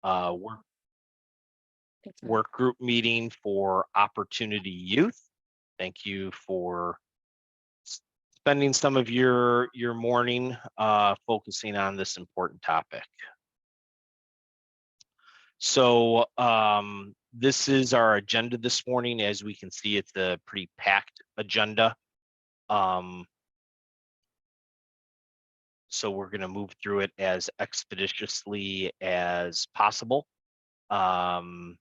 work Thanks, Mom. work group meeting for Opportunity Youth. Thank you for spending some of your morning focusing on this important topic. So this is our agenda this morning. As we can see, it's a pretty packed agenda. So we're going to move through it as expeditiously as possible. We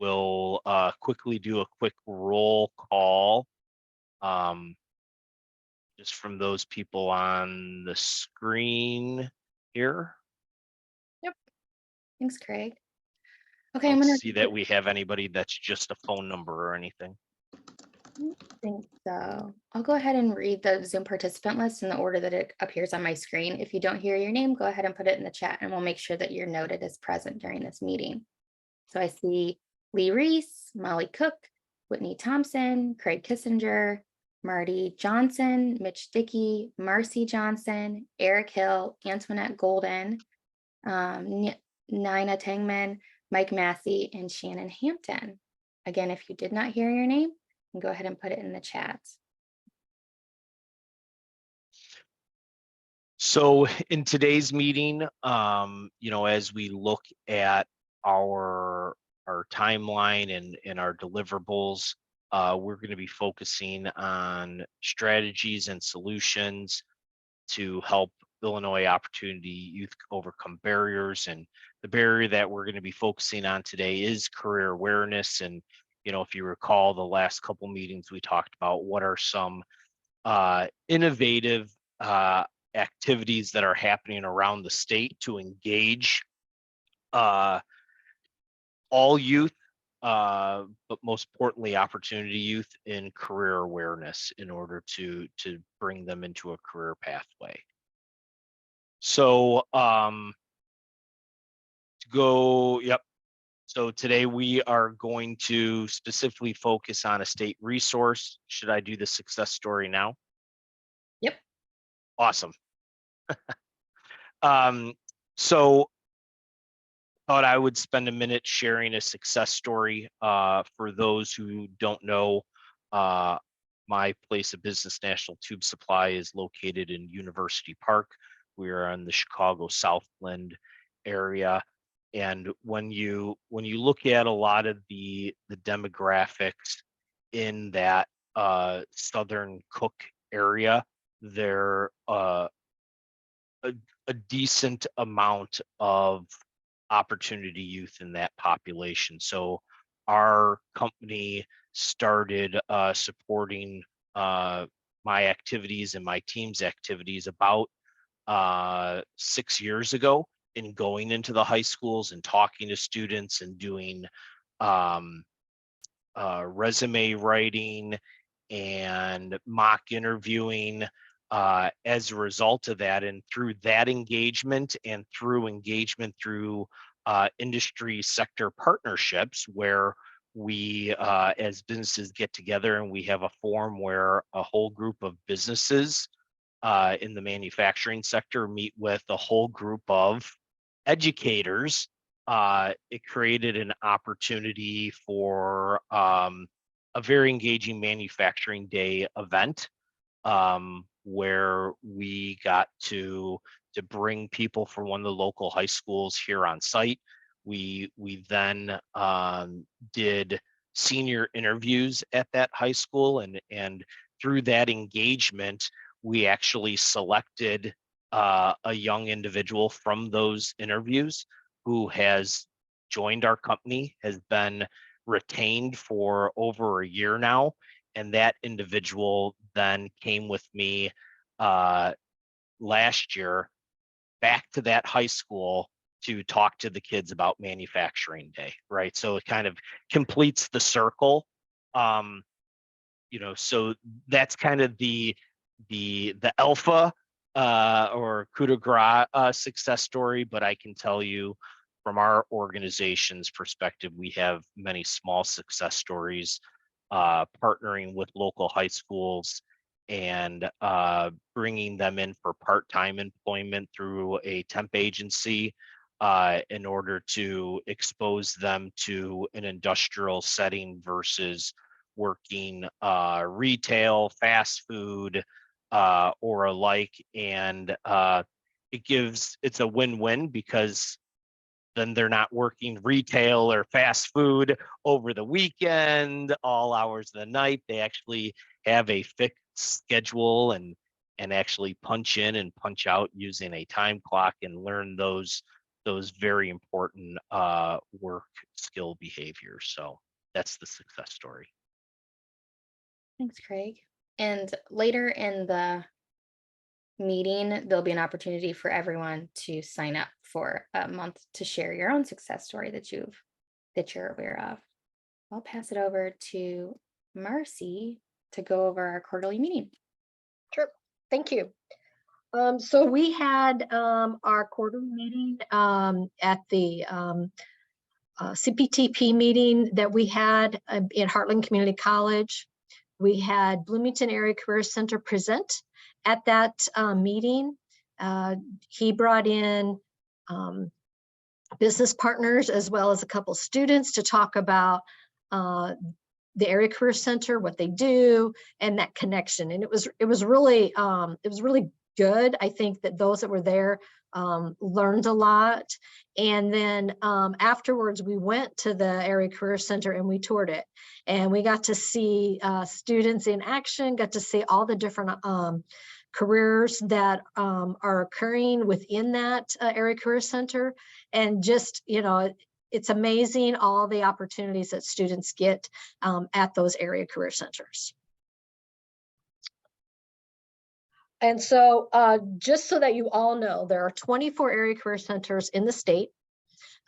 will quickly do a quick roll call just from those people on the screen here. Yep. Thanks, Craig. I Okay, I'm don't gonna see that we have anybody that's just a phone number or anything. think so. I'll go ahead and read the Zoom participant list in the order that it appears on my screen. If you don't hear your name, go ahead and put it in the chat and we'll make sure that you're noted as present during this meeting. So I see Lee Reese, Molly Cook, Whitney Thompson, Craig Kissinger, Marty Johnson, Mitch Dickey, Marcy Johnson, Eric Hill, Antoinette Golden, Nina Tangman, Mike Massey, and Shannon Hampton. Again, if you did not hear your name, go ahead and put it in the chat. So in today's meeting, as we look at our timeline and our deliverables, we're going to be focusing on strategies and solutions to help Illinois Opportunity Youth overcome barriers. And the barrier that we're going to be focusing on today is career awareness. And if you recall, the last couple meetings we talked about what are some innovative activities that are happening around the state to engage all youth, but most importantly, opportunity youth in career awareness in order to bring them into a career pathway. So So today we are going to specifically focus on a state resource. Should I do the success story now? Yep. Awesome. So thought I would spend a minute sharing a success story. For those who don't know, my place of business, National Tube Supply, is located in University Park. We are in the Chicago Southland area. And when you look at a lot of the demographics in that Southern Cook area, they're a decent amount of opportunity youth in that population. So our company started supporting my activities and my team's activities about 6 years ago, in going into the high schools and talking to students and doing resume writing and mock interviewing. As a result of that, and through that engagement and through engagement through industry sector partnerships, where we as businesses get together and we have a forum where a whole group of businesses in the manufacturing sector meet with a whole group of educators. It created an opportunity for a very engaging manufacturing day event, where we got to bring people from one of the local high schools here on site. We then did senior interviews at that high school, and through that engagement, we actually selected a young individual from those interviews who has joined our company, has been retained for over a year now. And that individual then came with me last year back to that high school to talk to the kids about manufacturing day, right? So it kind of completes the circle. So that's kind of the alpha or coup de grace success story. But I can tell you from our organization's perspective, we have many small success stories partnering with local high schools and bringing them in for part-time employment through a temp agency, in order to expose them to an industrial setting versus working retail, fast food, or alike. And it's a win-win, because then they're not working retail or fast food over the weekend, all hours of the night. They actually have a fixed schedule and actually punch in and punch out using a time clock and learn those very important work skill behaviors. So that's the success story. Thanks, Craig. And later in the meeting, there'll be an opportunity for everyone to sign up for a month to share your own success story that you're aware of. I'll pass it over to Marcy to go over our quarterly meeting. Sure. Thank you. So we had our quarterly meeting at the CPTP meeting that we had in Heartland Community College. We had Bloomington Area Career Center present at that meeting. He brought in business partners as well as a couple students to talk about the Area Career Center, what they do, and that connection. And it was really good. I think that those that were there learned a lot. And then afterwards, we went to the Area Career Center and we toured it. And we got to see students in action, got to see all the different careers that are occurring within that Area Career Center. And just, it's amazing all the opportunities that students get at those area career centers. And so just so that you all know, there are 24 area career centers in the state.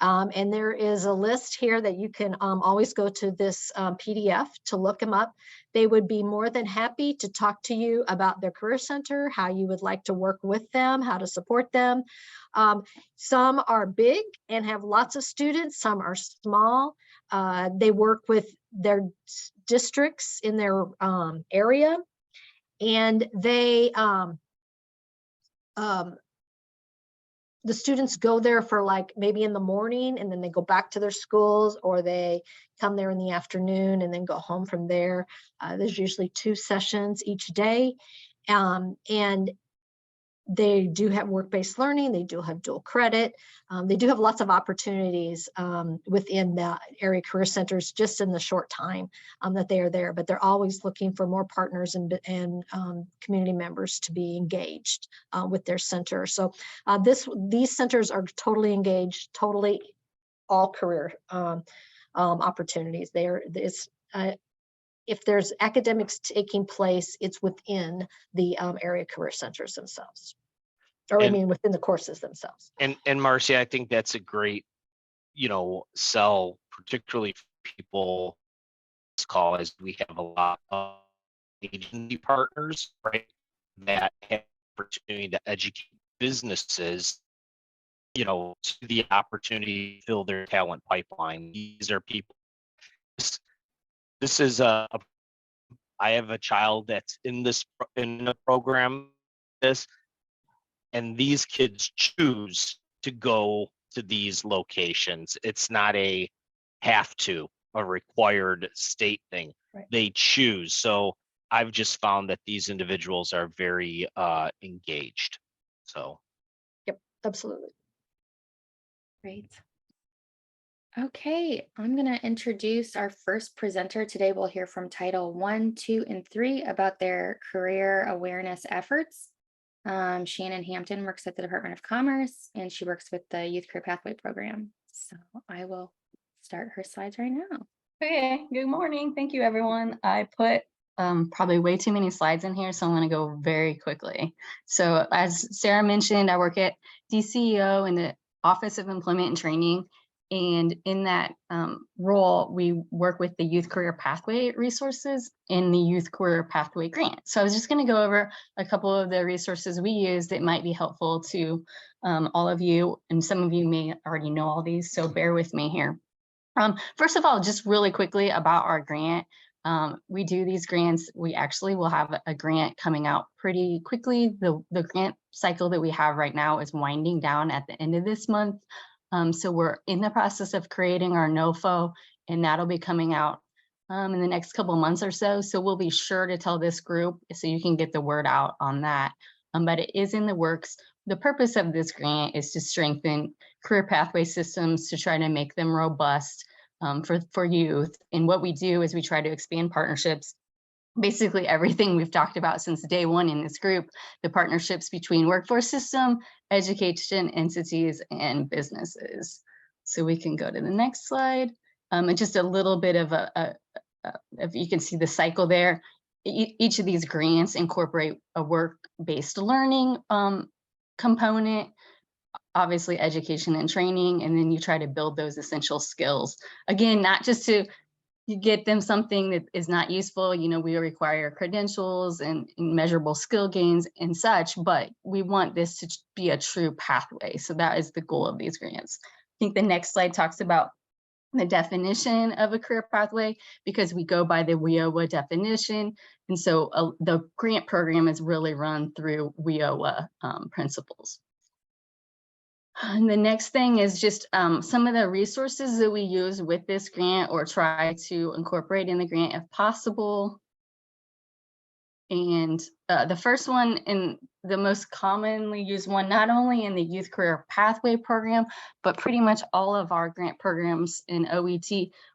And there is a list here that you can always go to this PDF to look them up. They would be more than happy to talk to you about their career center, how you would like to work with them, how to support them. Some are big and have lots of students. Some are small. They work with their districts in their area. And they, the students go there for like maybe in the morning, and then they go back to their schools, or they come there in the afternoon and then go home from there. There's usually 2 sessions each day. And they do have work-based learning. They do have dual credit. They do have lots of opportunities within the area career centers just in the short time that they are there, but they're always looking for more partners and community members to be engaged with their center. So these centers are totally engaged, totally all career opportunities. If there's academics taking place, it's within the area career centers themselves, or I mean within the courses themselves. And Marcia, I think that's a great, sell, particularly for people this call, as we have a lot of agency partners, right, that have the opportunity to educate businesses, to the opportunity to fill their talent pipeline. These are people. This is I have a child that's in the program, and these kids choose to go to these locations. It's not a required state thing. Right. They choose. So I've just found that these individuals are very engaged. So. Yep, absolutely. Great. Okay, I'm going to introduce our first presenter today. We'll hear from Title 1, 2, and 3 about their career awareness efforts. Shannon Hampton works at the Department of Commerce, and she works with the Youth Career Pathway Program. So I will start her slides right now. Okay, good morning. Thank you, everyone. I put probably way too many slides in here, so I'm going to go very quickly. So as Sarah mentioned, I work at DCEO in the Office of Employment and Training. And in that role, we work with the Youth Career Pathway resources in the Youth Career Pathway grant. So I was just going to go over a couple of the resources we use that might be helpful to all of you. And some of you may already know all these, so bear with me here. First of all, just really quickly about our grant. We do these grants. We actually will have a grant coming out pretty quickly. The grant cycle that we have right now is winding down at the end of this month. So we're in the process of creating our NOFO, and that'll be coming out in the next couple of months or so. So we'll be sure to tell this group so you can get the word out on that. But it is in the works. The purpose of this grant is to strengthen career pathway systems to try to make them robust for youth. And what we do is we try to expand partnerships. Basically everything we've talked about since day one in this group, the partnerships between workforce system, education entities, and businesses. So we can go to the next slide. And just a little bit of if you can see the cycle there, each of these grants incorporate a work-based learning component, obviously education and training, and then you try to build those essential skills. Again, not just to get them something that is not useful, you know, we require credentials and measurable skill gains and such, but we want this to be a true pathway. So that is the goal of these grants. I think the next slide talks about the definition of a career pathway, because we go by the WIOA definition. And so the grant program is really run through WIOA principles. And the next thing is just some of the resources that we use with this grant or try to incorporate in the grant if possible. And the first one and the most commonly used one, not only in the Youth Career Pathway program, but pretty much all of our grant programs in OET,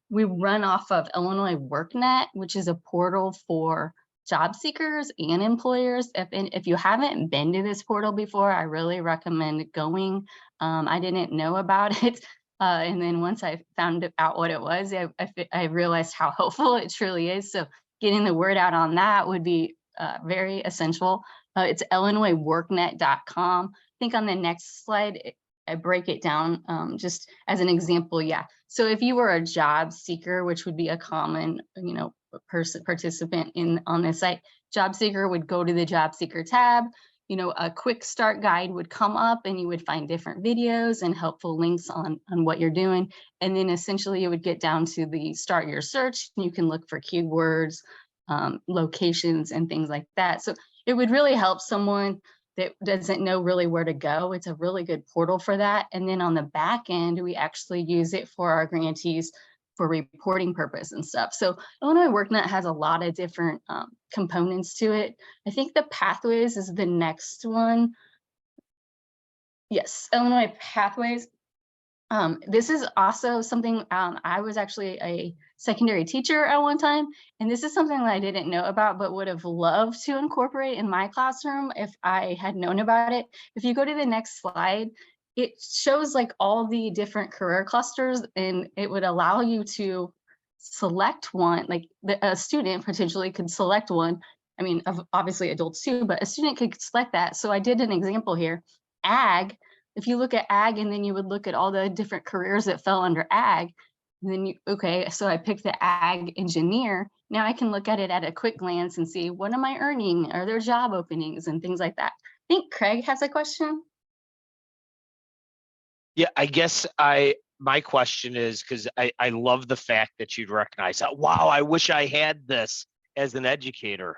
we run off of Illinois WorkNet, which is a portal for job seekers and employers. If you haven't been to this portal before, I really recommend going. I didn't know about it. And then once I found out what it was, I realized how helpful it truly is. So getting the word out on that would be very essential. It's illinoisworknet.com. I think on the next slide, I break it down just as an example. Yeah. So if you were a job seeker, which would be a common, you know, participant on this site, job seeker would go to the job seeker tab. You know, a quick start guide would come up and you would find different videos and helpful links on what you're doing. And then essentially you would get down to the start your search. You can look for keywords, locations and things like that. So it would really help someone that doesn't know really where to go. It's a really good portal for that. And then on the back end, we actually use it for our grantees for reporting purpose and stuff. So Illinois WorkNet has a lot of different components to it. I think the Pathways is the next one. Yes, Illinois Pathways. This is also something, I was actually a secondary teacher at one time, and this is something that I didn't know about, but would have loved to incorporate in my classroom if I had known about it. If you go to the next slide, it shows like all the different career clusters, and it would allow you to select one, like a student potentially could select one. I mean, obviously adults too, but a student could select that. So I did an example here, ag. If you look at ag and then you would look at all the different careers that fell under ag, and then okay, so I picked the ag engineer. Now I can look at it at a quick glance and see, what am I earning? Are there job openings and things like that? I think Craig has a question. Yeah, I guess my question is, because I love the fact that you'd recognize that, wow, I wish I had this as an educator.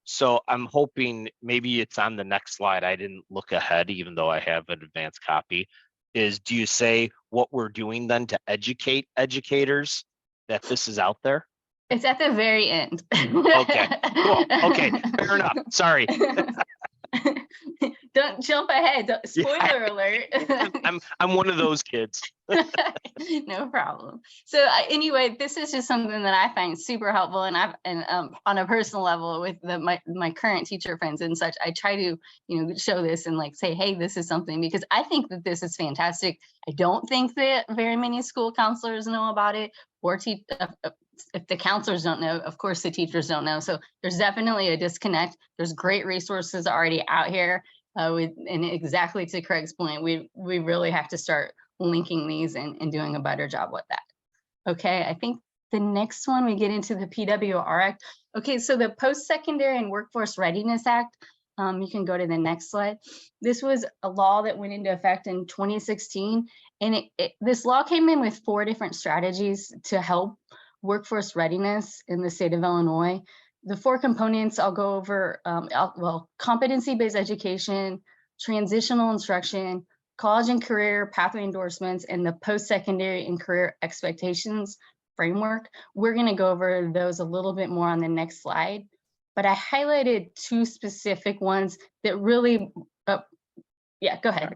So I'm hoping maybe it's on the next slide. I didn't look ahead, even though I have an advanced copy. Do you say what we're doing then to educate educators that this is out there? It's at the very end. Okay, cool. Okay, fair enough. Sorry. Don't jump ahead. Spoiler alert. I'm one of those kids. No problem. So anyway, this is just something that I find super helpful, and on a personal level with my current teacher friends and such, I try to show this and like say, hey, this is something, because I think that this is fantastic. I don't think that very many school counselors know about it, or if the counselors don't know, of course the teachers don't know. So there's definitely a disconnect. There's great resources already out here. And exactly to Craig's point, we really have to start linking these and doing a better job with that. Okay, I think the next one we get into the PWR Act. Okay, so the Post-Secondary and Workforce Readiness Act, you can go to the next slide. This was a law that went into effect in 2016, and this law came in with 4 different strategies to help workforce readiness in the state of Illinois. The 4 components I'll go over, well, competency-based education, transitional instruction, college and career pathway endorsements and the post-secondary and career expectations framework. We're going to go over those a little bit more on the next slide, but I highlighted 2 specific ones that really, yeah, go ahead.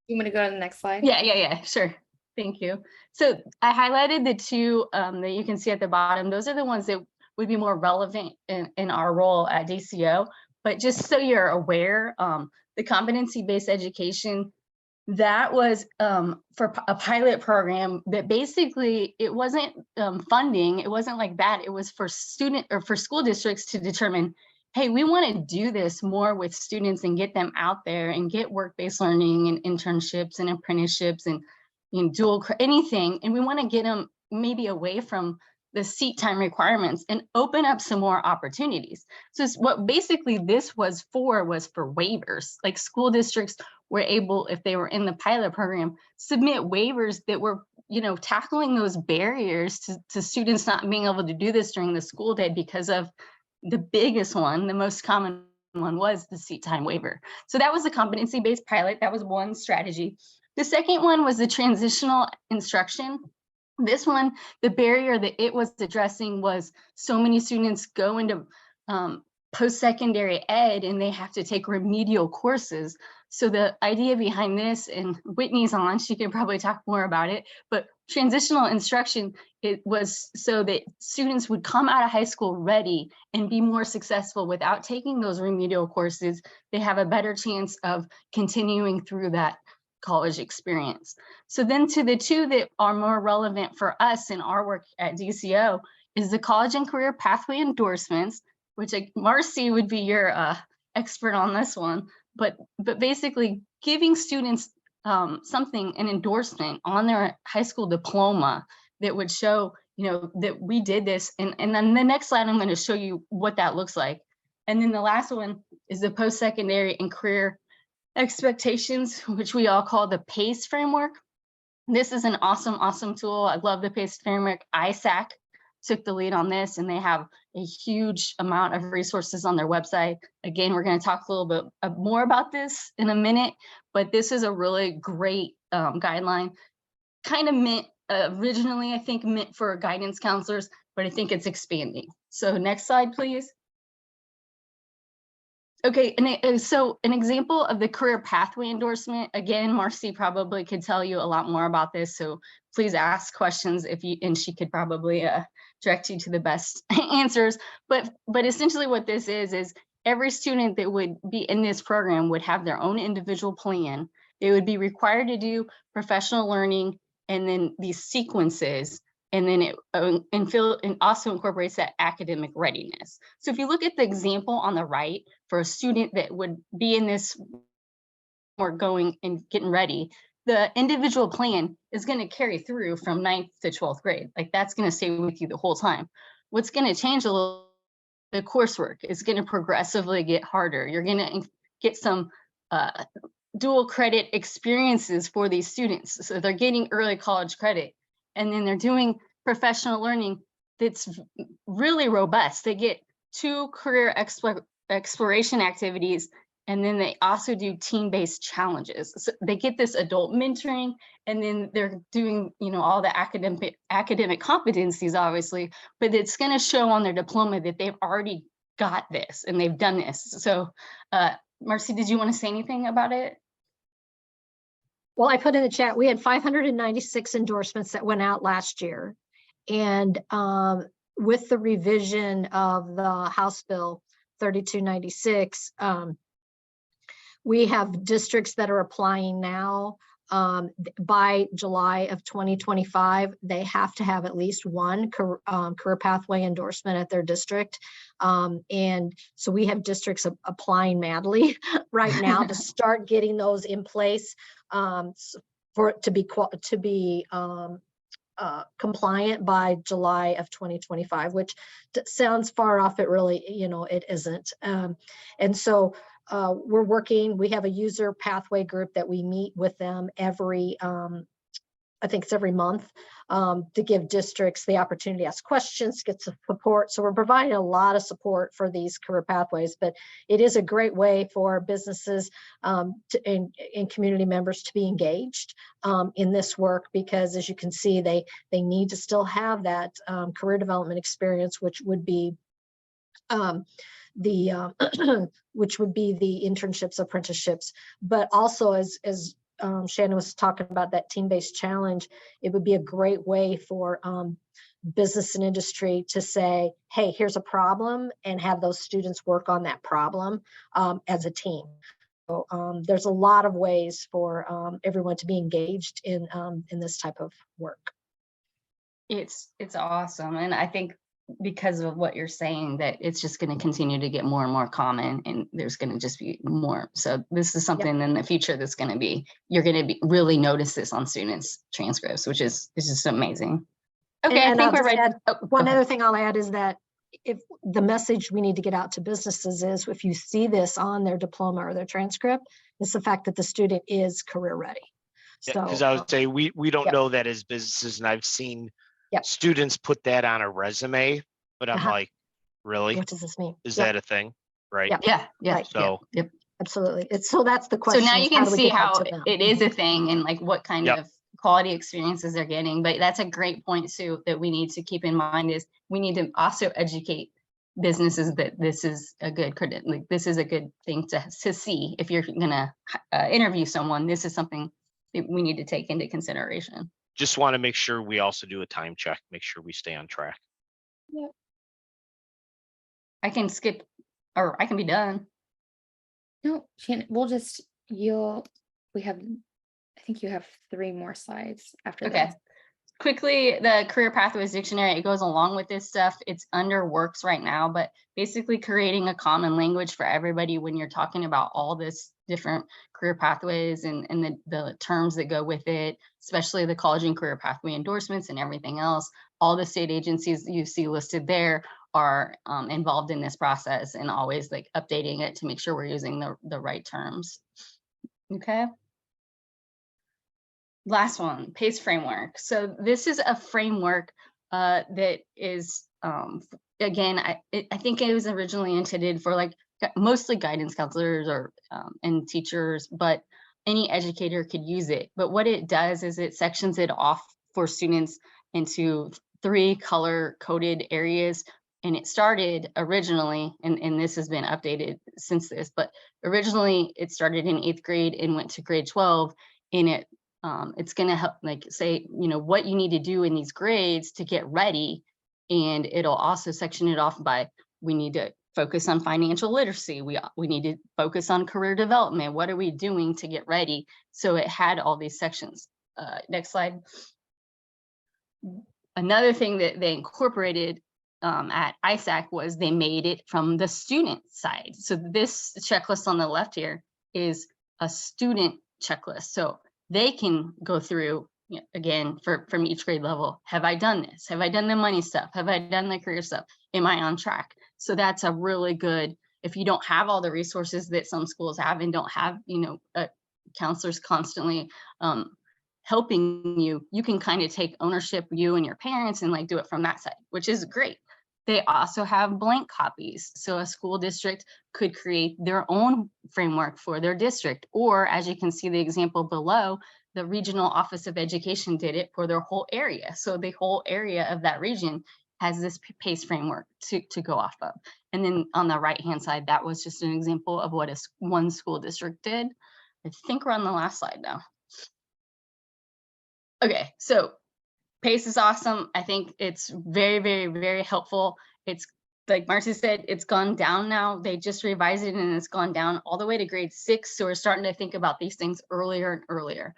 You want me to go to the next slide? Yeah, sure. Thank you. So I highlighted the 2 that you can see at the bottom. Those are the ones that would be more relevant in our role at DCO. But just so you're aware, the competency-based education, that was for a pilot program that basically it wasn't funding. It wasn't like that. It was for school districts to determine, hey, we want to do this more with students and get them out there and get work-based learning and internships and apprenticeships and dual anything. And we want to get them maybe away from the seat time requirements and open up some more opportunities. So what basically this was for waivers. Like school districts were able, if they were in the pilot program, submit waivers that were, tackling those barriers to students not being able to do this during the school day because of the biggest one, the most common one was the seat time waiver. So that was a competency-based pilot. That was one strategy. The second one was the transitional instruction. This one, the barrier that it was addressing was so many students go into post-secondary ed and they have to take remedial courses. So the idea behind this, and Whitney's on, she can probably talk more about it, but transitional instruction, it was so that students would come out of high school ready and be more successful without taking those remedial courses. They have a better chance of continuing through that college experience. So then to the 2 that are more relevant for us in our work at DCO is the college and career pathway endorsements, which Marcy would be your expert on this one, but basically giving students an endorsement on their high school diploma that would show, that we did this. And then the next slide, I'm going to show you what that looks like. And then the last one is the post-secondary and career expectations, which we all call the PACE framework. This is an awesome tool. I love the PACE framework. ISAC took the lead on this, and they have a huge amount of resources on their website. Again, we're going to talk a little bit more about this in a minute, but this is a really great guideline, kind of meant originally, I think, meant for guidance counselors, but I think it's expanding. So next slide, please. Okay, and so an example of the career pathway endorsement, again, Marcy probably could tell you a lot more about this, so please ask questions and she could probably direct you to the best answers. But essentially what this is every student that would be in this program would have their own individual plan. They would be required to do professional learning and then these sequences, and then it also incorporates that academic readiness. So if you look at the example on the right for a student that would be in this or going and getting ready, the individual plan is going to carry through from 9th to 12th grade. Like that's going to stay with you the whole time. What's going to change a little, the coursework is going to progressively get harder. You're going to get some dual credit experiences for these students. So they're getting early college credit, and then they're doing professional learning that's really robust. They get 2 career exploration activities, and then they also do team-based challenges. So they get this adult mentoring, and then they're doing, all the academic competencies, obviously, but it's going to show on their diploma that they've already got this and they've done this. So Marcy, did you want to say anything about it? Well, I put in the chat, we had 596 endorsements that went out last year. And with the revision of the House Bill 3296, we have districts that are applying now. By July of 2025, they have to have at least one career pathway endorsement at their district. And so we have districts applying madly right now to start getting those in place to be compliant by July of 2025, which sounds far off. It really, it isn't. And so we're working, we have a user pathway group that we meet with them every I think it's every month, to give districts the opportunity to ask questions, get some support. So we're providing a lot of support for these career pathways, but it is a great way for businesses and community members to be engaged in this work, because as you can see, they need to still have that career development experience, which would be which would be the internships, apprenticeships, but also as Shannon was talking about that team-based challenge, it would be a great way for business and industry to say, hey, here's a problem, and have those students work on that problem as a team. So there's a lot of ways for everyone to be engaged in this type of work. It's awesome. And I think because of what you're saying, that it's just going to continue to get more and more common, and there's going to just be more. So this is something in the future that's going to be, you're going to be really notice this on students' transcripts, which is just amazing. Okay, and I think we're ready. One other thing I'll add is that if the message we need to get out to businesses is, if you see this on their diploma or their transcript, it's the fact that the student is career ready. So because I would say we don't know that as businesses, and I've seen students put that on a resume, but I'm like, really? What does this mean? Is that a thing? Right. Yeah. Right. So absolutely. So that's the question. So now you can see how it is a thing, and like what kind of quality experiences they're getting. But that's a great point, Sue, that we need to keep in mind, is we need to also educate businesses that this is a good credit, like this is a good thing to see. If you're gonna interview someone, this is something that we need to take into consideration. Just want to make sure we also do a time check, make sure we stay on track. Yep. I can skip, or I can be done. No, Shannon, we have, I think you have 3 more slides after this. Quickly, the career pathways dictionary, it goes along with this stuff. It's under works right now, but basically creating a common language for everybody when you're talking about all this different career pathways and the terms that go with it, especially the college and career pathway endorsements and everything else. All the state agencies you see listed there are involved in this process, and always like updating it to make sure we're using the right terms. Okay. Last one, PACE framework. So this is a framework that is, again, I think it was originally intended for like mostly guidance counselors or and teachers, but any educator could use it. But what it does is it sections it off for students into 3 color-coded areas. And it started originally, and this has been updated since this, but originally it started in 8th grade and went to grade 12, and it's going to help, like, say, what you need to do in these grades to get ready. And it'll also section it off by, we need to focus on financial literacy. We need to focus on career development. What are we doing to get ready? So it had all these sections. Next slide. Another thing that they incorporated at ISAC was they made it from the student side. So this checklist on the left here is a student checklist. So they can go through, again, from each grade level. Have I done this? Have I done the money stuff? Have I done the career stuff? Am I on track? So that's a really good, if you don't have all the resources that some schools have and don't have, counselors constantly helping you, you can kind of take ownership, you and your parents, and like do it from that side, which is great. They also have blank copies. So a school district could create their own framework for their district, or as you can see the example below, the Regional Office of Education did it for their whole area. So the whole area of that region has this PACE framework to go off of. And then on the right-hand side, that was just an example of what one school district did. I think we're on the last slide now. Okay, so PACE is awesome. I think it's very, very, very helpful. It's like Marcy said, it's gone down now. They just revised it and it's gone down all the way to grade 6. So we're starting to think about these things earlier and earlier.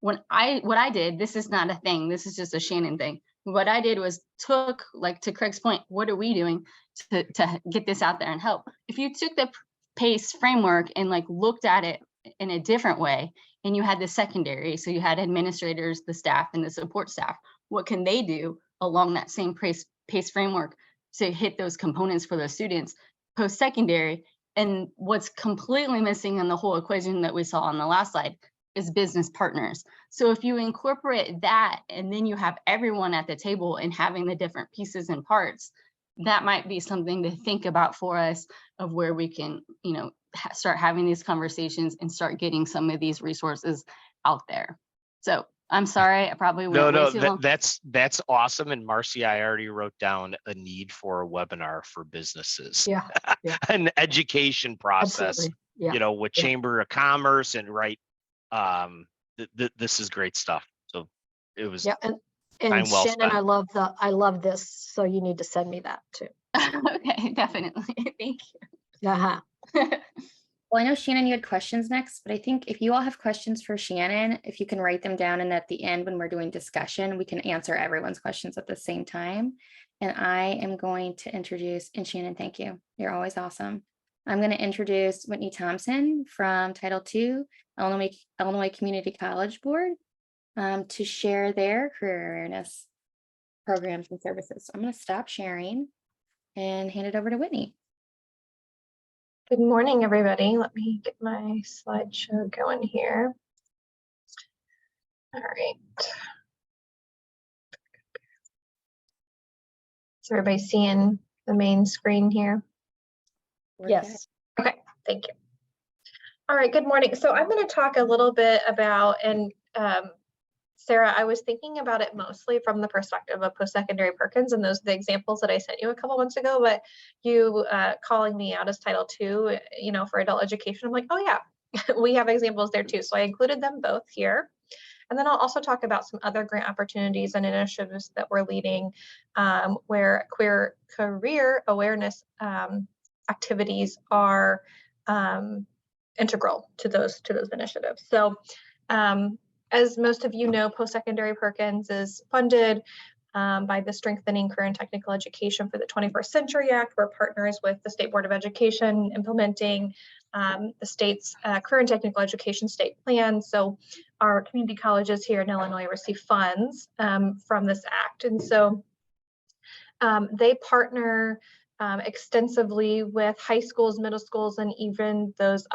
What I did, this is not a thing. This is just a Shannon thing. What I did was took, like to Craig's point, what are we doing to get this out there and help? If you took the PACE framework and like looked at it in a different way, and you had the secondary, so you had administrators, the staff, and the support staff, what can they do along that same PACE framework to hit those components for those students post-secondary? And what's completely missing in the whole equation that we saw on the last slide is business partners. So if you incorporate that and then you have everyone at the table and having the different pieces and parts, that might be something to think about for us of where we can, you know, start having these conversations and start getting some of these resources out there. So I'm sorry, I probably went way too long. That's awesome. And Marcy, I already wrote down a need for a webinar for businesses. Yeah. An education process, Absolutely. Yeah. you know, with Chamber of Commerce and this is great stuff. So it was And time well Shannon, spent. I love this. So you need to send me that too. Okay, definitely. Thank you. Uh-huh. Well, I know Shannon, you had questions next, but I think if you all have questions for Shannon, if you can write them down, and at the end when we're doing discussion, we can answer everyone's questions at the same time. And I am going to introduce, and Shannon, thank you. You're always awesome. I'm going to introduce Whitney Thompson from Title II, Illinois Community College Board, to share their career awareness programs and services. So I'm going to stop sharing and hand it over to Whitney. Good morning, everybody. Let me get my slideshow going here. All right. Is everybody seeing the main screen here? Yes. Okay, thank you. All right, good morning. So I'm going to talk a little bit about, and Sarah, I was thinking about it mostly from the perspective of post-secondary Perkins, and those are the examples that I sent you a couple months ago, but you calling me out as Title II, you know, for adult education, I'm like, oh yeah, we have examples there too. So I included them both here. And then I'll also talk about some other grant opportunities and initiatives that we're leading where queer career awareness activities are integral to those initiatives. So as most of you know, post-secondary Perkins is funded by the Strengthening Career and Technical Education for the 21st Century Act. We're partners with the State Board of Education implementing the state's Career and Technical Education state plan. So our community colleges here in Illinois receive funds from this act. And so they partner extensively with high schools, middle schools, and even those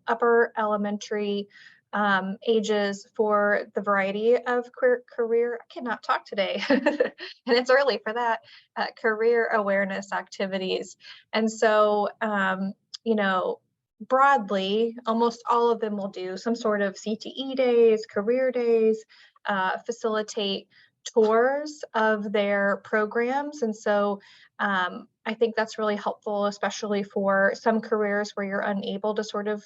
upper elementary ages for the variety of career, I cannot talk today, and it's early for that, career awareness activities. And so, you know, broadly, almost all of them will do some sort of CTE days, career days, facilitate tours of their programs. And so I think that's really helpful, especially for some careers where you're unable to sort of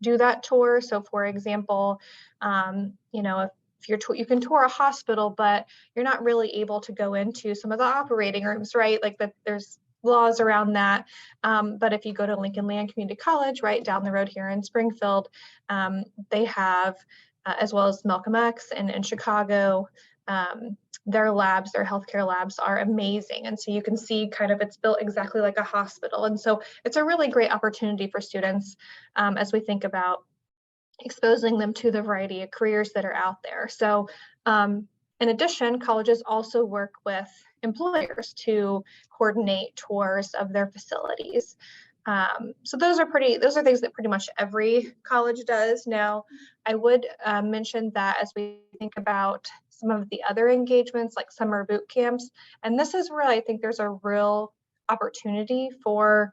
do that tour. So for example, you know, if you can tour a hospital, but you're not really able to go into some of the operating rooms, right? Like there's laws around that. But if you go to Lincoln Land Community College, right down the road here in Springfield, they have, as well as Malcolm X and in Chicago, their labs, their healthcare labs are amazing. And so you can see kind of it's built exactly like a hospital. And so it's a really great opportunity for students as we think about exposing them to the variety of careers that are out there. So in addition, colleges also work with employers to coordinate tours of their facilities. So those are things that pretty much every college does. Now, I would mention that as we think about some of the other engagements like summer boot camps, and this is where I think there's a real opportunity for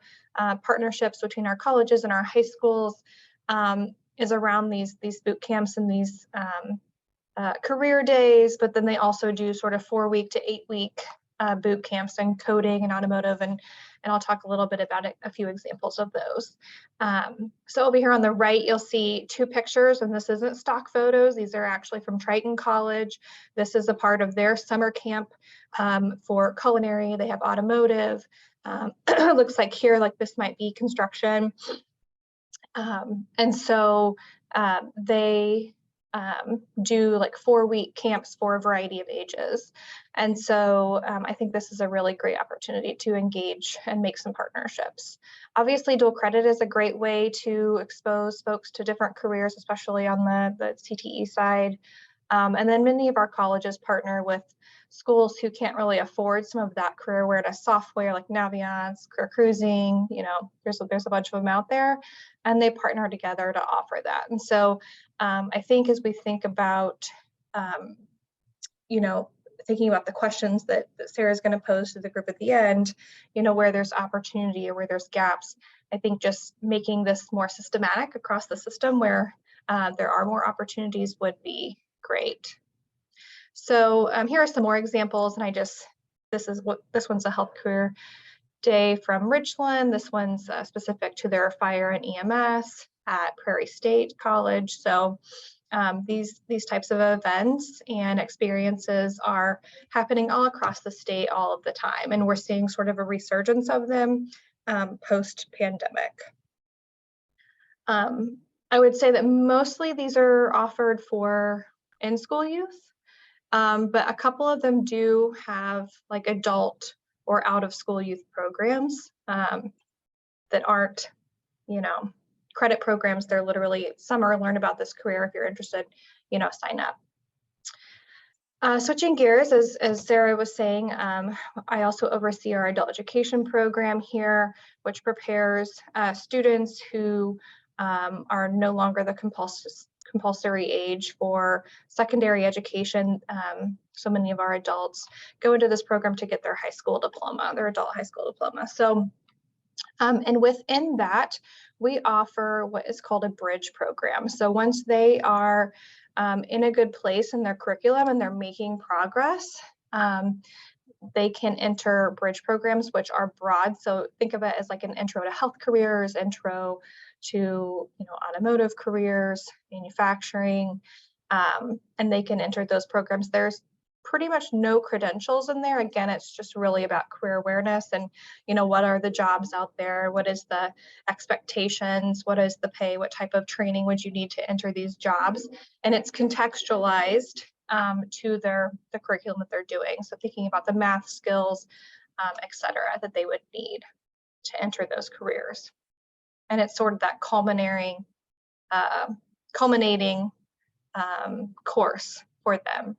partnerships between our colleges and our high schools, is around these boot camps and these career days, but then they also do sort of 4-week to 8-week boot camps in coding and automotive, and I'll talk a little bit about a few examples of those. So over here on the right, you'll see 2 pictures, and this isn't stock photos. These are actually from Triton College. This is a part of their summer camp for culinary. They have automotive. Looks like here, like this might be construction. And so they do like 4-week camps for a variety of ages. And so I think this is a really great opportunity to engage and make some partnerships. Obviously, dual credit is a great way to expose folks to different careers, especially on the CTE side. And then many of our colleges partner with schools who can't really afford some of that career awareness software like Naviance, Career Cruising, you know, there's a bunch of them out there, and they partner together to offer that. And so I think as we think about, you know, thinking about the questions that Sarah's going to pose to the group at the end, you know, where there's opportunity or where there's gaps, I think just making this more systematic across the system where there are more opportunities would be great. So here are some more examples, and this one's a health career day from Richland. This one's specific to their fire and EMS at Prairie State College. So these types of events and experiences are happening all across the state all of the time, and we're seeing sort of a resurgence of them post-pandemic. I would say that mostly these are offered for in-school youth, but a couple of them do have like adult or out-of-school youth programs that aren't, you know, credit programs. They're literally summer, learn about this career. If you're interested, you know, sign up. Switching gears, as Sarah was saying, I also oversee our adult education program here, which prepares students who are no longer the compulsory age for secondary education. So many of our adults go into this program to get their high school diploma, their adult high school diploma. So, and within that, we offer what is called a bridge program. So once they are in a good place in their curriculum and they're making progress, they can enter bridge programs, which are broad. So think of it as like an intro to health careers, intro to, you know, automotive careers, manufacturing, and they can enter those programs. There's pretty much no credentials in there. Again, it's just really about career awareness and, you know, what are the jobs out there? What is the expectations? What is the pay? What type of training would you need to enter these jobs? And it's contextualized to the curriculum that they're doing. So thinking about the math skills, et cetera, that they would need to enter those careers. And it's sort of that culminating course for them.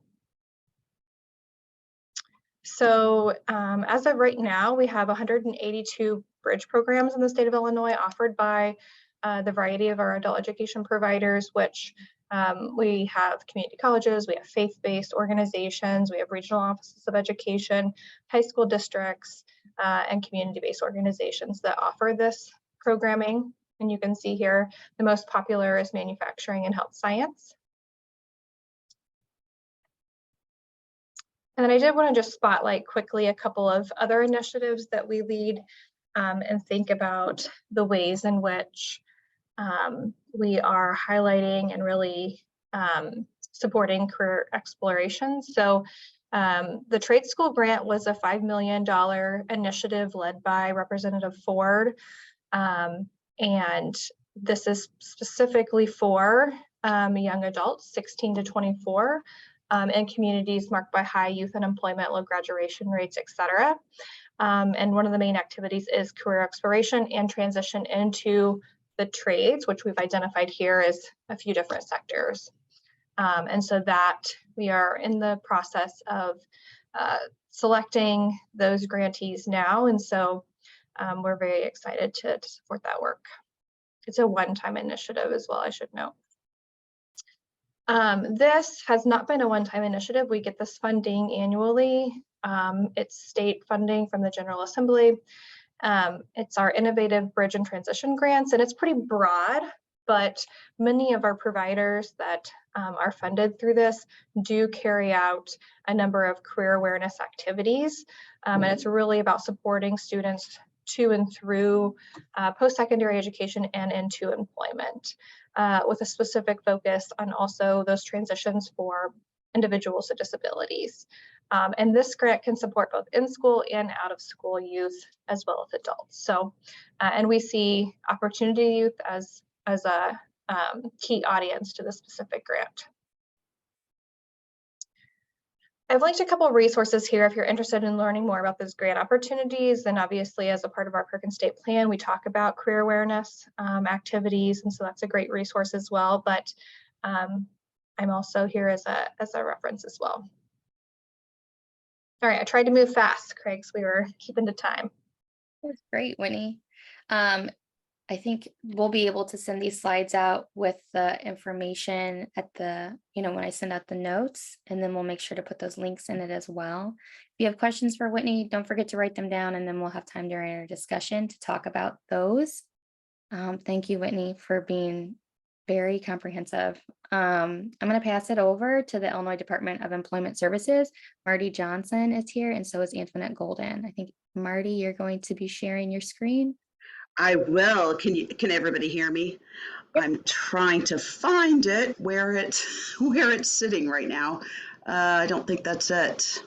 So as of right now, we have 182 bridge programs in the state of Illinois offered by the variety of our adult education providers, which we have community colleges, we have faith-based organizations, we have regional offices of education, high school districts, and community-based organizations that offer this programming. And you can see here, the most popular is manufacturing and health science. And then I did want to just spotlight quickly a couple of other initiatives that we lead and think about the ways in which we are highlighting and really supporting career exploration. So the trade school grant was a $5 million initiative led by Representative Ford. And this is specifically for young adults, 16 to 24, in communities marked by high youth unemployment, low graduation rates, et cetera. And one of the main activities is career exploration and transition into the trades, which we've identified here as a few different sectors. And so that we are in the process of selecting those grantees now. And so we're very excited to support that work. It's a one-time initiative as well, I should note. This has not been a one-time initiative. We get this funding annually. It's state funding from the General Assembly. It's our innovative bridge and transition grants, and it's pretty broad, but many of our providers that are funded through this do carry out a number of career awareness activities. And it's really about supporting students to and through post-secondary education and into employment, with a specific focus on also those transitions for individuals with disabilities. And this grant can support both in-school and out-of-school youth as well as adults. So, and we see opportunity youth as a key audience to this specific grant. I've linked a couple of resources here if you're interested in learning more about those grant opportunities. And obviously, as a part of our Perkins State Plan, we talk about career awareness activities, and so that's a great resource as well. But I'm also here as a reference as well. All right, I tried to move fast, Craig, so we were keeping to time. That's great, Winnie. I think we'll be able to send these slides out with the information at the, when I send out the notes, and then we'll make sure to put those links in it as well. If you have questions for Whitney, don't forget to write them down, and then we'll have time during our discussion to talk about those. Thank you, Whitney, for being very comprehensive. I'm going to pass it over to the Illinois Department of Employment Services. Marty Johnson is here, and so is Antoinette Golden. I think, Marty, you're going to be sharing your screen. I will. Can everybody hear me? Yep. I'm trying to find it where it's sitting right now. I don't think that's it.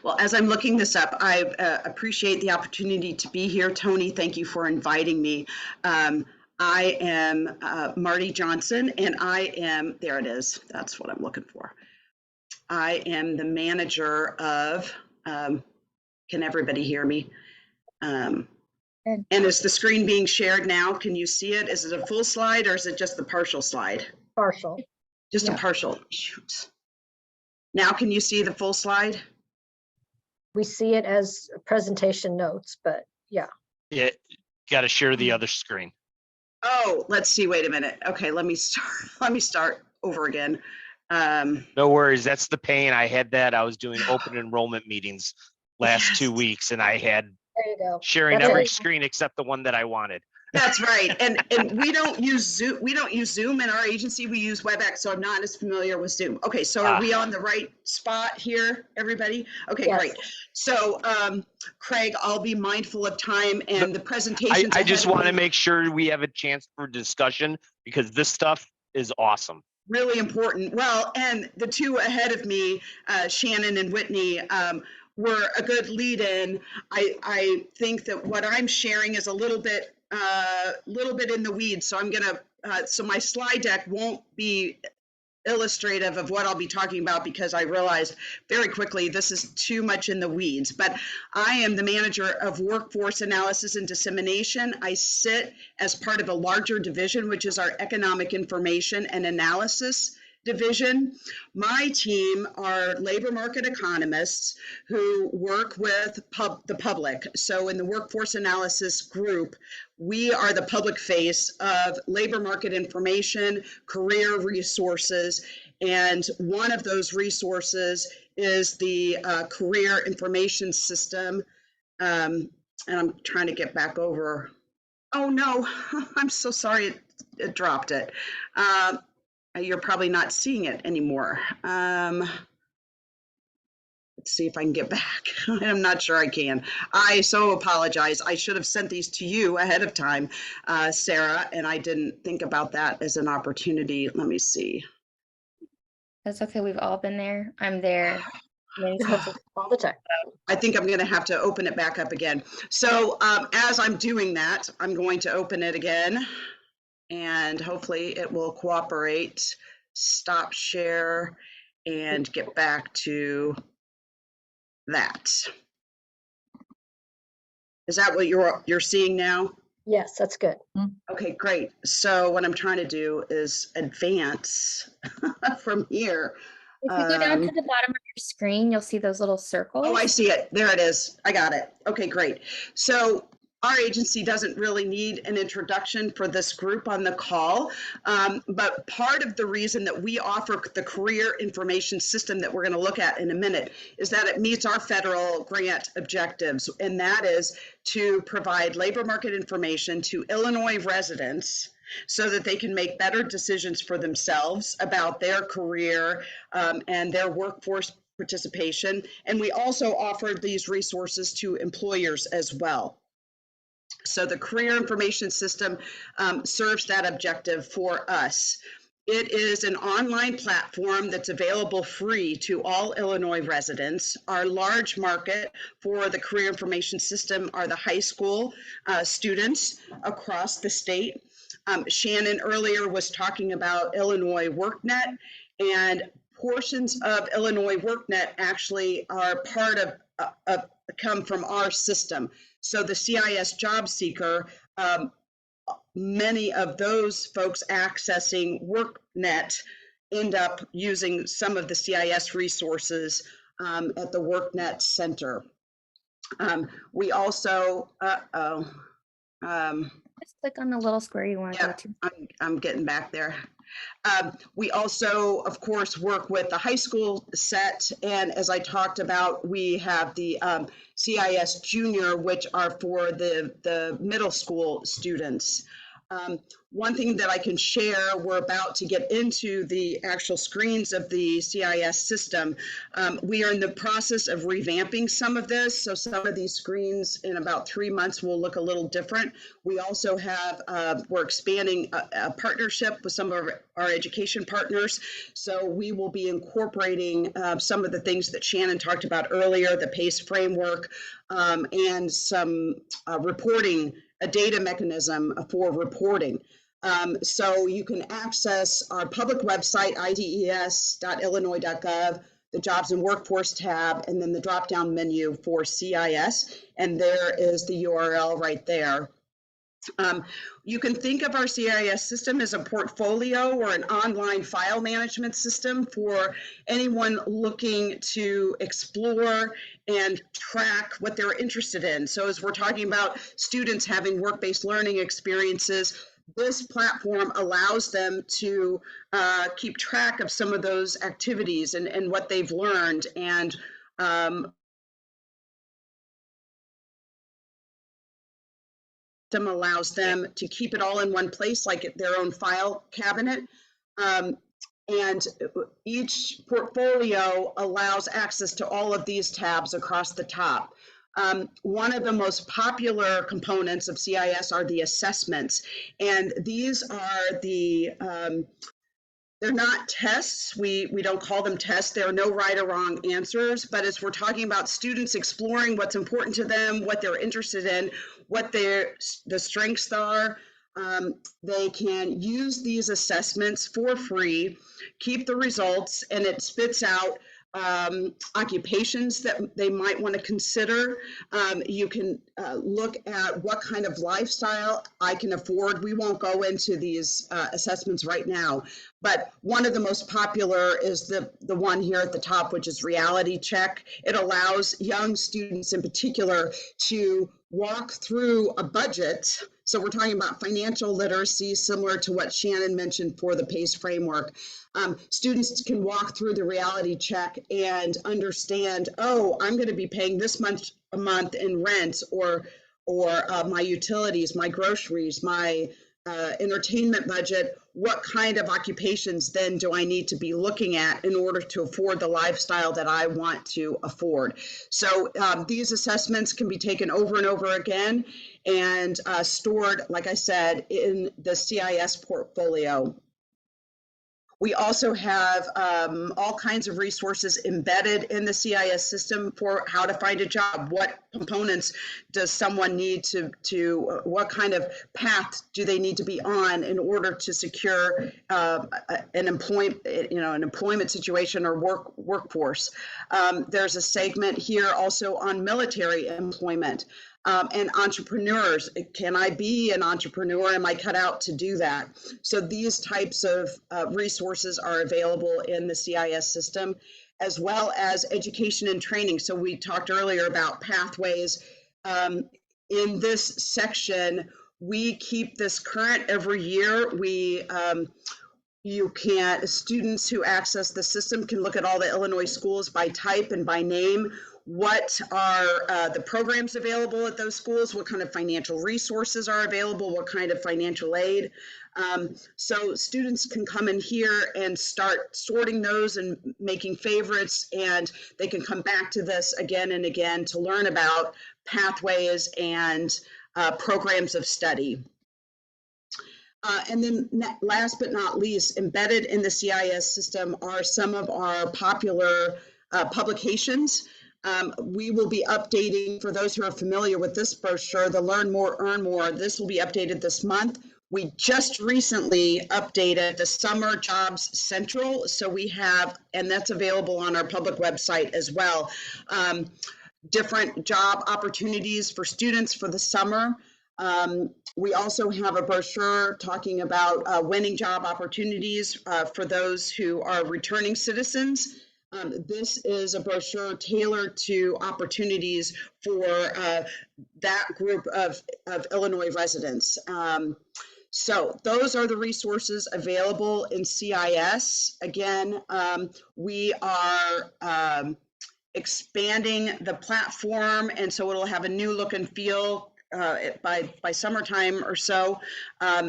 Well, as I'm looking this up, I appreciate the opportunity to be here. Tony, thank you for inviting me. I am Marty Johnson, and I am, there it is. That's what I'm looking for. I am the manager of, can everybody hear me? And is the screen being shared now? Can you see it? Is it a full slide or is it just the partial slide? Partial. Just Yeah. a partial. Shoot. Now can you see the full slide? We see it as presentation notes, but yeah. Yeah, got to share the other screen. Oh, let's see. Wait a minute. Okay, let me start over again. No worries. That's the pain. I had that. I was doing open enrollment meetings last 2 weeks, and I had There you go. sharing That's every it. screen except the one that I wanted. That's right. And we don't use Zoom. We don't use Zoom in our agency. We use WebEx, so I'm not as familiar with Zoom. Okay, so are we on the right spot here, everybody? Okay, Yes. great. So, Craig, I'll be mindful of time and the presentations. I just ahead of want to me. make sure we have a chance for discussion because this stuff is awesome. Really important. Well, and the two ahead of me, Shannon and Whitney, were a good lead-in. I think that what I'm sharing is a little bit in the weeds. So I'm gonna. So my slide deck won't be illustrative of what I'll be talking about because I realized very quickly this is too much in the weeds. But I am the manager of workforce analysis and dissemination. I sit as part of a larger division, which is our economic information and analysis division. My team are labor market economists who work with the public. So in the workforce analysis group, we are the public face of labor market information, career resources, and one of those resources is the career information system. And I'm trying to get back over. Oh no, I'm so sorry it dropped it. You're probably not seeing it anymore. Let's see if I can get back. I'm not sure I can. I so apologize. I should have sent these to you ahead of time, Sarah, and I didn't think about that as an opportunity. Let me see. That's okay. We've all been there. I'm there many times. All the time. I think I'm going to have to open it back up again. So as I'm doing that, I'm going to open it again, and hopefully it will cooperate. Stop share and get back to that. Is that what you're seeing now? Yes, that's good. Okay, great. So what I'm trying to do is advance from here. If you go down to the bottom of your screen, you'll see those little circles. Oh, I see it. There it is. I got it. Okay, great. So our agency doesn't really need an introduction for this group on the call, but part of the reason that we offer the career information system that we're going to look at in a minute is that it meets our federal grant objectives, and that is to provide labor market information to Illinois residents so that they can make better decisions for themselves about their career and their workforce participation. And we also offer these resources to employers as well. So the career information system serves that objective for us. It is an online platform that's available free to all Illinois residents. Our large market for the career information system are the high school students across the state. Shannon earlier was talking about Illinois WorkNet, and portions of Illinois WorkNet actually are part of come from our system. So the CIS job seeker many of those folks accessing WorkNet end up using some of the CIS resources at the WorkNet Center. We also, Just click on the little square you want to go yeah, to. I'm getting back there. We also, of course, work with the high school set. And as I talked about, we have the CIS Junior, which are for the middle school students. One thing that I can share, we're about to get into the actual screens of the CIS system. We are in the process of revamping some of this. So some of these screens in about 3 months will look a little different. We also have, we're expanding a partnership with some of our education partners. So we will be incorporating some of the things that Shannon talked about earlier, the PACE framework, and some reporting, a data mechanism for reporting. So you can access our public website, ides.illinois.gov, the Jobs and Workforce tab, and then the drop-down menu for CIS, and there is the URL right there. You can think of our CIS system as a portfolio or an online file management system for anyone looking to explore and track what they're interested in. So as we're talking about students having work-based learning experiences, this platform allows them to keep track of some of those activities and what they've learned, and allows them to keep it all in one place, like their own file cabinet. And each portfolio allows access to all of these tabs across the top. One of the most popular components of CIS are the assessments, and these are the they're not tests. We don't call them tests. There are no right or wrong answers. But as we're talking about students exploring what's important to them, what they're interested in, what the strengths are, they can use these assessments for free, keep the results, and it spits out occupations that they might want to consider. You can look at what kind of lifestyle I can afford. We won't go into these assessments right now, but one of the most popular is the one here at the top, which is reality check. It allows young students in particular to walk through a budget. So we're talking about financial literacy, similar to what Shannon mentioned for the PACE framework. Students can walk through the reality check and understand, oh, I'm going to be paying this much a month in rent, or my utilities, my groceries, my entertainment budget. What kind of occupations then do I need to be looking at in order to afford the lifestyle that I want to afford? So these assessments can be taken over and over again and stored, like I said, in the CIS portfolio. We also have all kinds of resources embedded in the CIS system for how to find a job. What components does someone need to what kind of path do they need to be on in order to secure an employment situation or workforce. There's a segment here also on military employment. And entrepreneurs. Can I be an entrepreneur? Am I cut out to do that? So these types of resources are available in the CIS system, as well as education and training. So we talked earlier about pathways. In this section, we keep this current every year. Students who access the system can look at all the Illinois schools by type and by name. What are the programs available at those schools? What kind of financial resources are available? What kind of financial aid? So students can come in here and start sorting those and making favorites, and they can come back to this again and again to learn about pathways and programs of study. And then last but not least, embedded in the CIS system are some of our popular publications. We will be updating, for those who are familiar with this brochure, the Learn More, Earn More. This will be updated this month. We just recently updated the Summer Jobs Central. So we have, and that's available on our public website as well, different job opportunities for students for the summer. We also have a brochure talking about winning job opportunities for those who are returning citizens. This is a brochure tailored to opportunities for that group of Illinois residents. So those are the resources available in CIS. Again, we are expanding the platform, and so it'll have a new look and feel by summertime or so.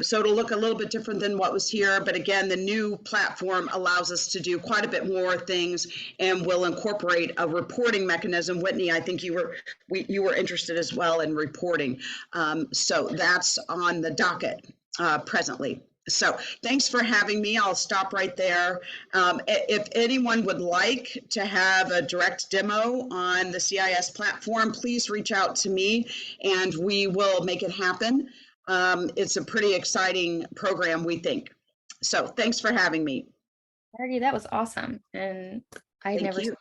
So it'll look a little bit different than what was here, but again, the new platform allows us to do quite a bit more things and will incorporate a reporting mechanism. Whitney, I think you were interested as well in reporting. So that's on the docket presently. So thanks for having me. I'll stop right there. If anyone would like to have a direct demo on the CIS platform, please reach out to me and we will make it happen. It's a pretty exciting program, we think. So thanks for having me. Marty, that was awesome. And I've Thank never. you.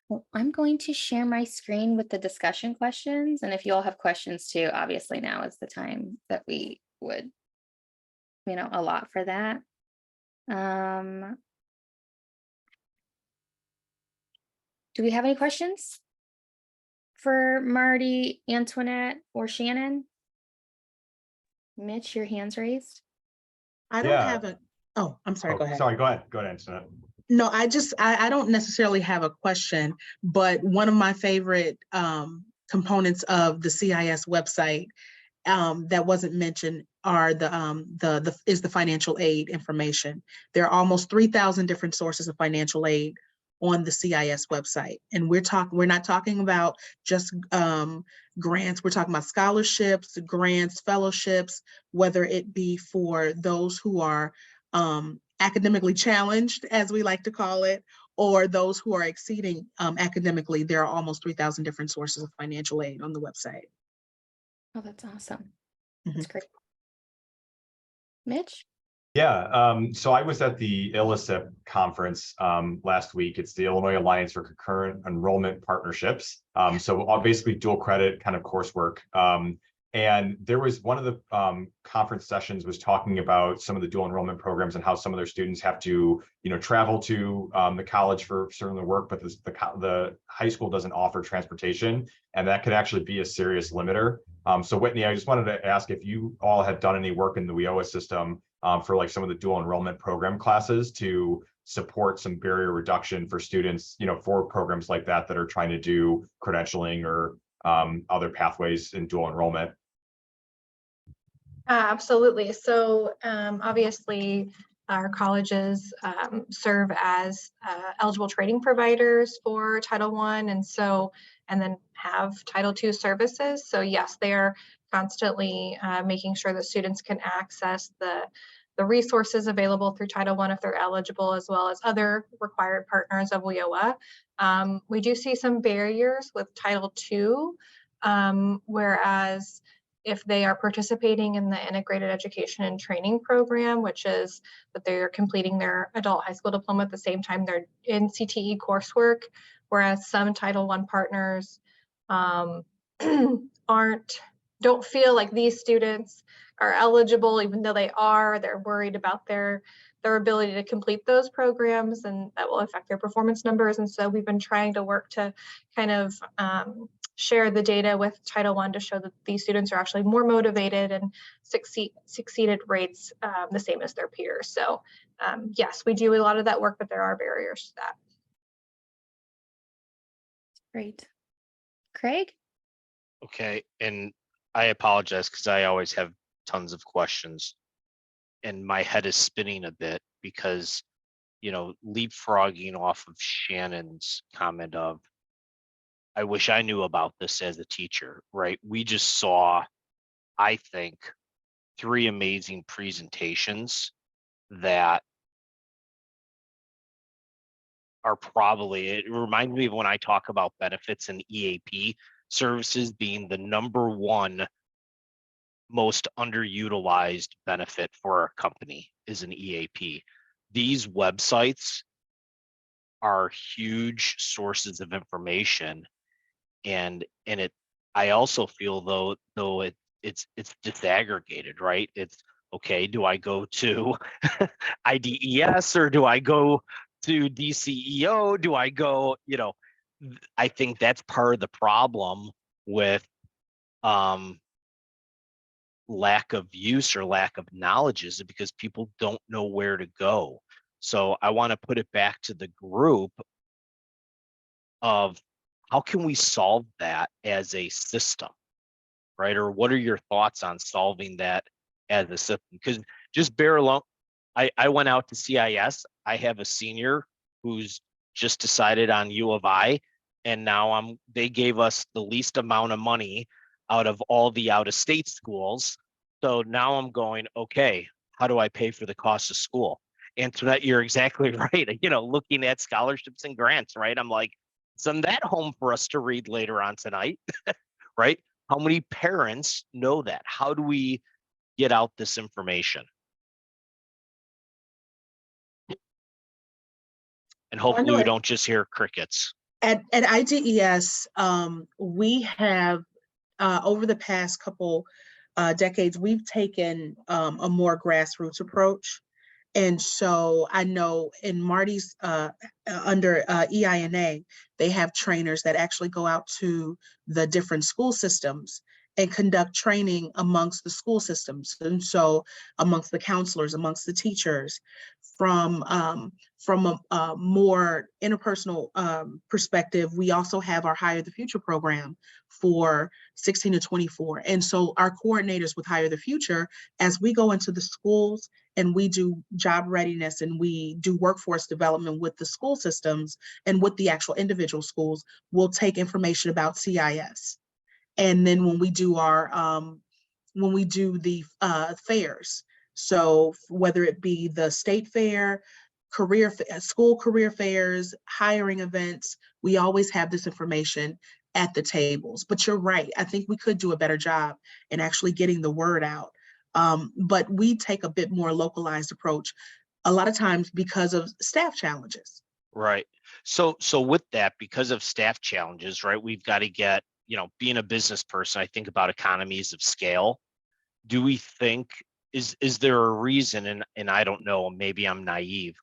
Well, I'm going to share my screen with the discussion questions. And if you all have questions too, obviously now is the time that we would, allot for that. Do we have any questions for Marty, Antoinette, or Shannon? Mitch, your hand's raised. I don't Yeah. have a, oh, I'm sorry, go ahead. Sorry, go ahead, Antoinette. No, I don't necessarily have a question, but one of my favorite components of the CIS website that wasn't mentioned are is the financial aid information. There are almost 3,000 different sources of financial aid on the CIS website. And we're not talking about just grants, we're talking about scholarships, grants, fellowships, whether it be for those who are academically challenged, as we like to call it, or those who are exceeding academically. There are almost 3,000 different sources of financial aid on the website. Oh, that's awesome. That's great. Mitch? Yeah, so I was at the ILLICIP conference last week. It's the Illinois Alliance for Concurrent Enrollment Partnerships. So basically dual credit kind of coursework. And there was one of the conference sessions was talking about some of the dual enrollment programs and how some of their students have to, travel to the college for certain of the work, but the high school doesn't offer transportation, and that could actually be a serious limiter. So Whitney, I just wanted to ask if you all have done any work in the WIOA system for like some of the dual enrollment program classes to support some barrier reduction for students, for programs like that are trying to do credentialing or other pathways in dual enrollment. Absolutely. So obviously our colleges serve as eligible training providers for Title I, and then have Title II services. So yes, they are constantly making sure that students can access the resources available through Title I if they're eligible, as well as other required partners of WIOA. We do see some barriers with Title II, whereas if they are participating in the integrated education and training program, which is that they're completing their adult high school diploma at the same time they're in CTE coursework, whereas some Title I partners don't feel like these students are eligible, even though they're worried about their ability to complete those programs, and that will affect their performance numbers. And so we've been trying to work to kind of share the data with Title I to show that these students are actually more motivated and succeeded rates the same as their peers. So yes, we do a lot of that work, but there are barriers to that. Great. Craig? Okay, and I apologize because I always have tons of questions and my head is spinning a bit because, leapfrogging off of Shannon's comment of, I wish I knew about this as a teacher, right? We just saw, I think, 3 amazing presentations that are probably, it reminds me of when I talk about benefits and EAP services being the #1 most underutilized benefit for a company is an EAP. These websites are huge sources of information, and it I also feel though it's disaggregated, right? It's okay, do I go to IDES or do I go to DCEO? Do I go, I think that's part of the problem with lack of use or lack of knowledge, is because people don't know where to go. So I want to put it back to the group of how can we solve that as a system, right? Or what are your thoughts on solving that as a system? Because just bear along, I went out to CIS. I have a senior who's just decided on U of I, and now they gave us the least amount of money out of all the out-of-state schools. So now I'm going, okay, how do I pay for the cost of school? And so that you're exactly right. Looking at scholarships and grants, right? I'm like, send that home for us to read later on tonight, right? How many parents know that? How do we get out this information? And Well, I hopefully know we don't just hear crickets. at IDES, we have over the past couple decades, we've taken a more grassroots approach. And so I know in Marty's under EINA, they have trainers that actually go out to the different school systems and conduct training amongst the school systems. And so amongst the counselors, amongst the teachers, from a more interpersonal perspective, we also have our Hire the Future program for 16 to 24. And so our coordinators with Hire the Future, as we go into the schools and we do job readiness and we do workforce development with the school systems and with the actual individual schools, we'll take information about CIS. And then when we do the fairs, so whether it be the state fair, school career fairs, hiring events, we always have this information at the tables. But you're right, I think we could do a better job in actually getting the word out. But we take a bit more localized approach a lot of times because of staff challenges. Right. So with that, because of staff challenges, right, we've got to get, being a business person, I think about economies of scale. Do we think, is there a reason, and I don't know, maybe I'm naive,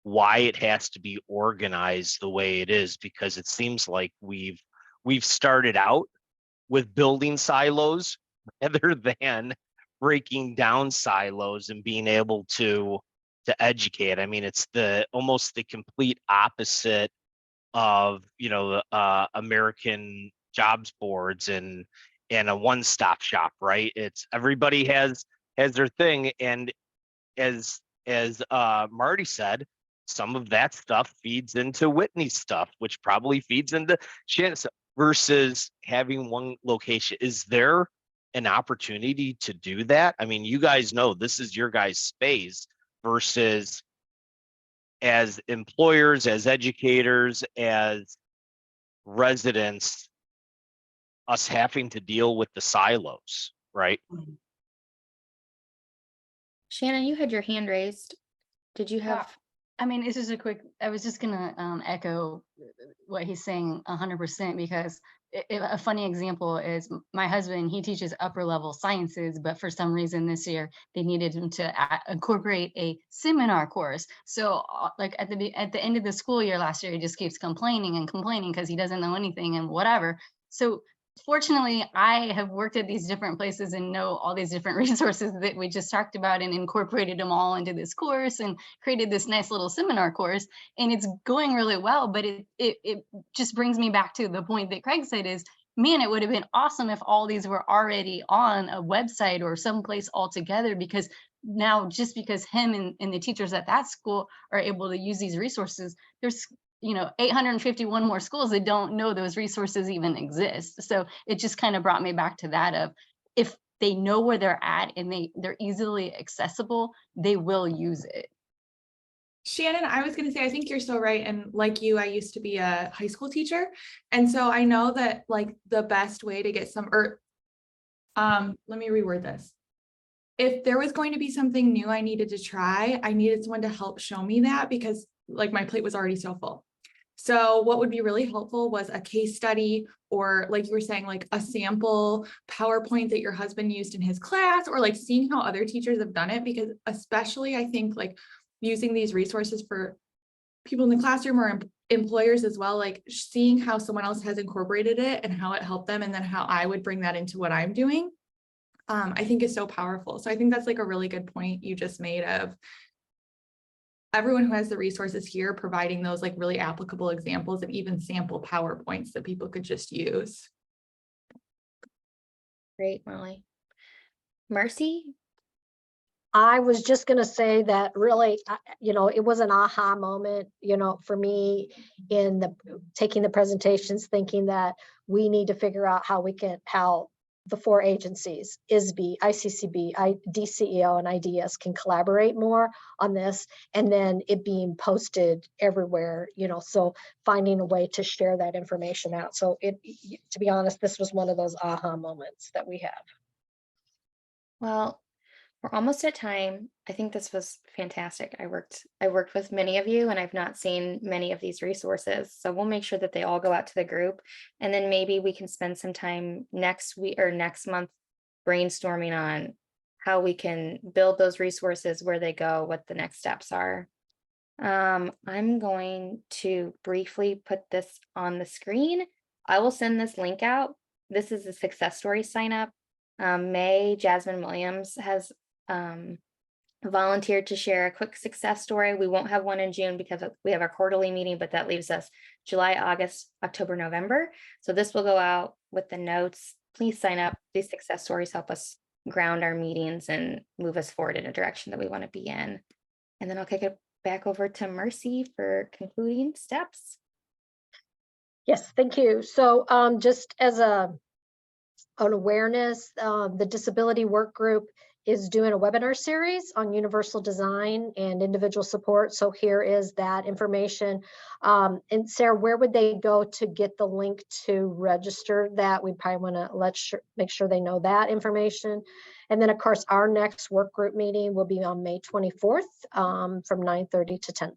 why it has to be organized the way it is? Because it seems like we've started out with building silos rather than breaking down silos and being able to educate. I mean, it's almost the complete opposite of American jobs boards and a one-stop shop, right? It's everybody has their thing, and as Marty said, some of that stuff feeds into Whitney's stuff, which probably feeds into Shannon's, versus having one location. Is there an opportunity to do that? I mean, you guys know this is your guys' space, versus as employers, as educators, as residents, us having to deal with the silos, right? Shannon, you had your hand raised. Did you have? I mean, it's just I was just gonna echo what he's saying 100%, because a funny example is my husband, he teaches upper level sciences, but for some reason this year they needed him to incorporate a seminar course. So like at the end of the school year last year, he just keeps complaining and complaining because he doesn't know anything and whatever. So fortunately, I have worked at these different places and know all these different resources that we just talked about, and incorporated them all into this course and created this nice little seminar course, and it's going really well. But it just brings me back to the point that Craig said is, man, it would have been awesome if all these were already on a website or someplace altogether, because now just because him and the teachers at that school are able to use these resources, there's 851 more schools that don't know those resources even exist. So it just kind of brought me back to that of, if they know where they're at and they're easily accessible, they will use it. Shannon, I was going to say, I think you're so right. And like you, I used to be a high school teacher. And so I know that like the best way to get let me reword this. If there was going to be something new I needed to try, I needed someone to help show me that, because like my plate was already so full. So what would be really helpful was a case study, or like you were saying, like a sample PowerPoint that your husband used in his class, or like seeing how other teachers have done it, because especially I think like using these resources for people in the classroom or employers as well, like seeing how someone else has incorporated it and how it helped them, and then how I would bring that into what I'm doing, I think is so powerful. So I think that's like a really good point you just made of everyone who has the resources here providing those like really applicable examples of even sample PowerPoints that people could just use. Great, Molly. Marcy? I was just going to say that really, it was an aha moment, for me in taking the presentations, thinking that we need to figure out how the 4 agencies, ISB, ICCB, DCEO, and IDS can collaborate more on this, and then it being posted everywhere, so finding a way to share that information out. So to be honest, this was one of those aha moments that we have. Well, we're almost at time. I think this was fantastic. I worked with many of you, and I've not seen many of these resources. So we'll make sure that they all go out to the group, and then maybe we can spend some time next week or next month brainstorming on how we can build those resources, where they go, what the next steps are. I'm going to briefly put this on the screen. I will send this link out. This is a success story sign up. Jasmine Williams has volunteered to share a quick success story. We won't have one in June because we have our quarterly meeting, but that leaves us July, August, October, November. So this will go out with the notes. Please sign up. These success stories help us ground our meetings and move us forward in a direction that we want to be in. And then I'll kick it back over to Mercy for concluding steps. Yes, thank you. So just as an awareness, the Disability Work Group is doing a webinar series on universal design and individual support. So here is that information. And Sarah, where would they go to get the link to register that? We probably want to make sure they know that information. And then of course, our next work group meeting will be on May 24th from 9:30 to 10:30.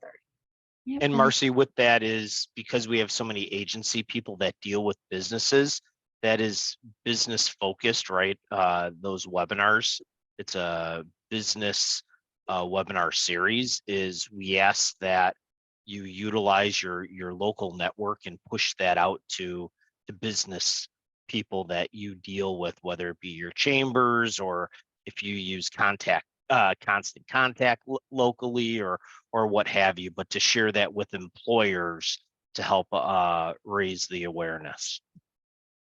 Yep. And Marcy, with that is because we have so many agency people that deal with businesses, that is business focused, right? Those webinars, it's a business webinar series. Is we ask that you utilize your local network and push that out to business people that you deal with, whether it be your chambers or if you use constant contact locally or what have you, but to share that with employers to help raise the awareness.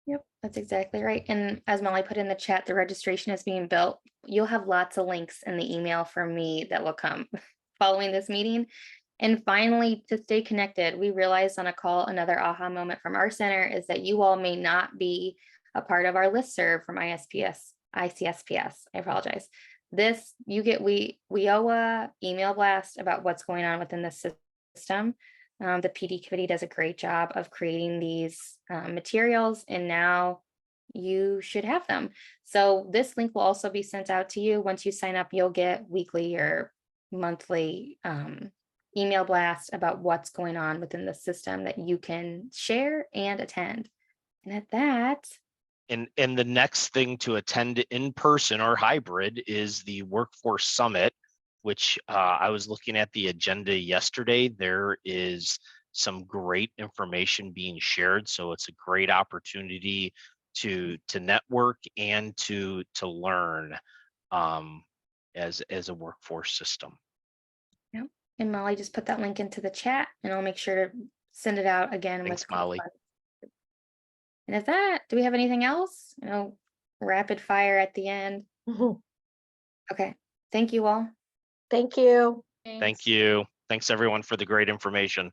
Yep, that's exactly right. And as Molly put in the chat, the registration is being built. You'll have lots of links in the email from me that will come following this meeting. And finally, to stay connected, we realized on a call, another aha moment from our center is that you all may not be a part of our listserv from ICSPS. I apologize. This, you get, we owe a email blast about what's going on within the system. The PD committee does a great job of creating these materials, and now you should have them. So this link will also be sent out to you. Once you sign up, you'll get weekly or monthly email blast about what's going on within the system that you can share and attend. And at that, And the next thing to attend in person or hybrid is the Workforce Summit, which I was looking at the agenda yesterday. There is some great information being shared. So it's a great opportunity to network and to learn as a workforce system. yeah. And Molly just put that link into the chat, and I'll make sure to send it out again. Thanks, with Molly. And at that, do we have anything else? Rapid fire at the end. Okay. Thank you all. Thank you. Thank you. Thanks everyone for the great information.